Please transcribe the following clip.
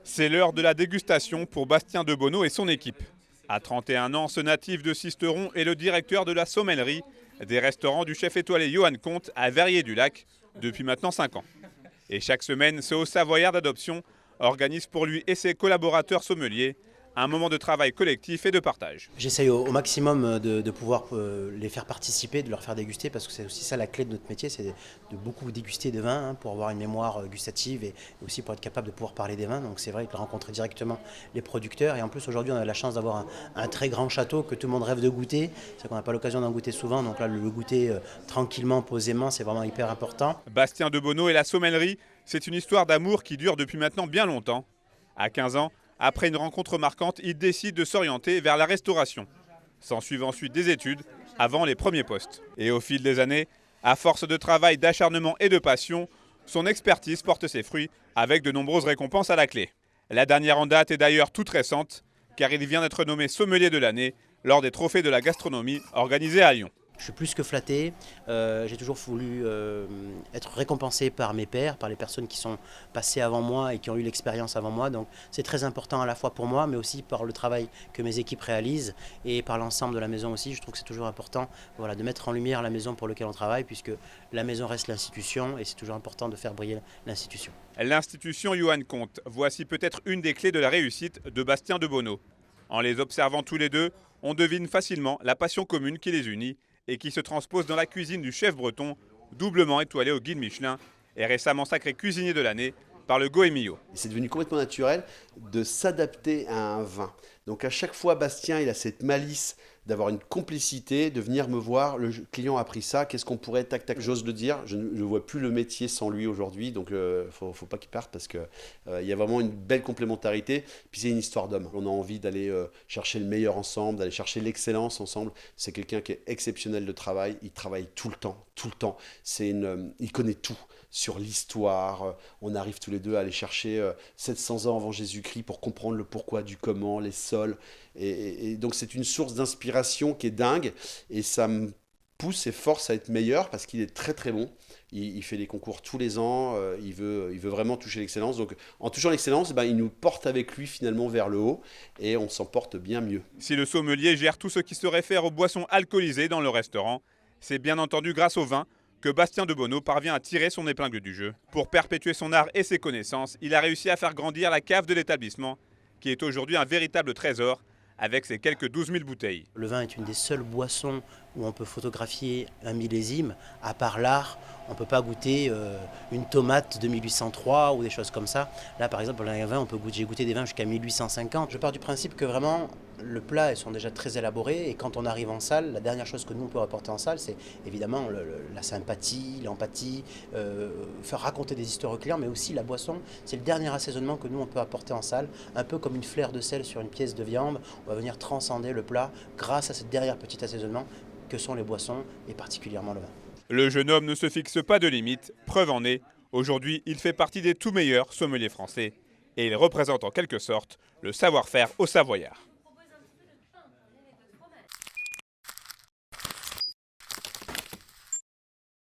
C'est l'heure de la dégustation pour Bastien de Bonneau et son équipe. À 31 ans, ce natif de Sisteron est le directeur de la sommellerie, des restaurants du chef étoilé Johan Comte à Verrier-du-Lac, depuis maintenant 5 ans. Et chaque semaine, ce haut savoyard d'adoption organise pour lui et ses collaborateurs sommeliers un moment de travail collectif et de partage. J'essaye au maximum de pouvoir les faire participer, de leur faire déguster, parce que c'est aussi ça la clé de notre métier, c'est de beaucoup déguster de vin, pour avoir une mémoire gustative et aussi pour être capable de pouvoir parler des vins. Donc c'est vrai de rencontrer directement les producteurs. Et en plus aujourd'hui on a la chance d'avoir un très grand château que tout le monde rêve de goûter. C'est qu'on n'a pas l'occasion d'en goûter souvent, donc là le goûter tranquillement, posément, c'est vraiment hyper important. Bastien de Bonneau et la sommellerie, c'est une histoire d'amour qui dure depuis maintenant bien longtemps. À 15 ans, après une rencontre marquante, il décide de s'orienter vers la restauration. S'ensuivent ensuite des études avant les premiers postes. Et au fil des années, à force de travail, d'acharnement et de passion, son expertise porte ses fruits avec de nombreuses récompenses à la clé. La dernière en date est d'ailleurs toute récente, car il vient d'être nommé sommelier de l'année lors des trophées de la gastronomie organisés à Lyon. Je suis plus que flatté, j'ai toujours voulu être récompensé par mes pairs, par les personnes qui sont passées avant moi et qui ont eu l'expérience avant moi. Donc c'est très important à la fois pour moi, mais aussi par le travail que mes équipes réalisent et par l'ensemble de la maison aussi. Je trouve que c'est toujours important, voilà, de mettre en lumière la maison pour laquelle on travaille, puisque la maison reste l'institution et c'est toujours important de faire briller l'institution. L'institution Johan Comte, voici peut-être une des clés de la réussite de Bastien de Bonneau. En les observant tous les deux, on devine facilement la passion commune qui les unit et qui se transpose dans la cuisine du chef breton, doublement étoilé au guide Michelin et récemment sacré cuisinier de l'année par le Goemio. C'est devenu complètement naturel de s'adapter à un vin. Donc à chaque fois, Bastien, il a cette malice d'avoir une complicité, de venir me voir, le client a pris ça, qu'est-ce qu'on pourrait, tac, tac, j'ose le dire, je ne vois plus le métier sans lui aujourd'hui, donc faut pas qu'il parte parce qu'il y a vraiment une belle complémentarité, puis c'est une histoire d'homme. On a envie d'aller chercher le meilleur ensemble, d'aller chercher l'excellence ensemble. C'est quelqu'un qui est exceptionnel de travail, il travaille tout le temps, il connaît tout sur l'histoire, on arrive tous les deux à aller chercher 700 ans avant Jésus-Christ pour comprendre le pourquoi du comment, les sols, et donc c'est une source d'inspiration qui est dingue, et ça me pousse et force à être meilleur parce qu'il est très très bon. Il fait des concours tous les ans, il veut vraiment toucher l'excellence. Donc en touchant l'excellence, il nous porte avec lui finalement vers le haut et on s'en porte bien mieux. Si le sommelier gère tout ce qui se réfère aux boissons alcoolisées dans le restaurant, c'est bien entendu grâce au vin que Bastien de Bonneau parvient à tirer son épingle du jeu. Pour perpétuer son art et ses connaissances, il a réussi à faire grandir la cave de l'établissement, qui est aujourd'hui un véritable trésor, avec ses quelques 12 000 bouteilles. Le vin est une des seules boissons où on peut photographier un millésime. À part l'art, on ne peut pas goûter une tomate de 1803 ou des choses comme ça. Là, par exemple, dans les vins, j'ai goûté des vins jusqu'à 1850. Je pars du principe que vraiment, le plat, ils sont déjà très élaborés. Et quand on arrive en salle, la dernière chose que nous, on peut apporter en salle, c'est évidemment la sympathie, l'empathie, faire raconter des histoires aux clients, mais aussi la boisson. C'est le dernier assaisonnement que nous, on peut apporter en salle. Un peu comme une flaire de sel sur une pièce de viande. On va venir transcender le plat grâce à ce dernier petit assaisonnement que sont les boissons et particulièrement le vin. Le jeune homme ne se fixe pas de limites, preuve en est, aujourd'hui il fait partie des tout meilleurs sommeliers français et il représente en quelque sorte le savoir-faire au Savoyard.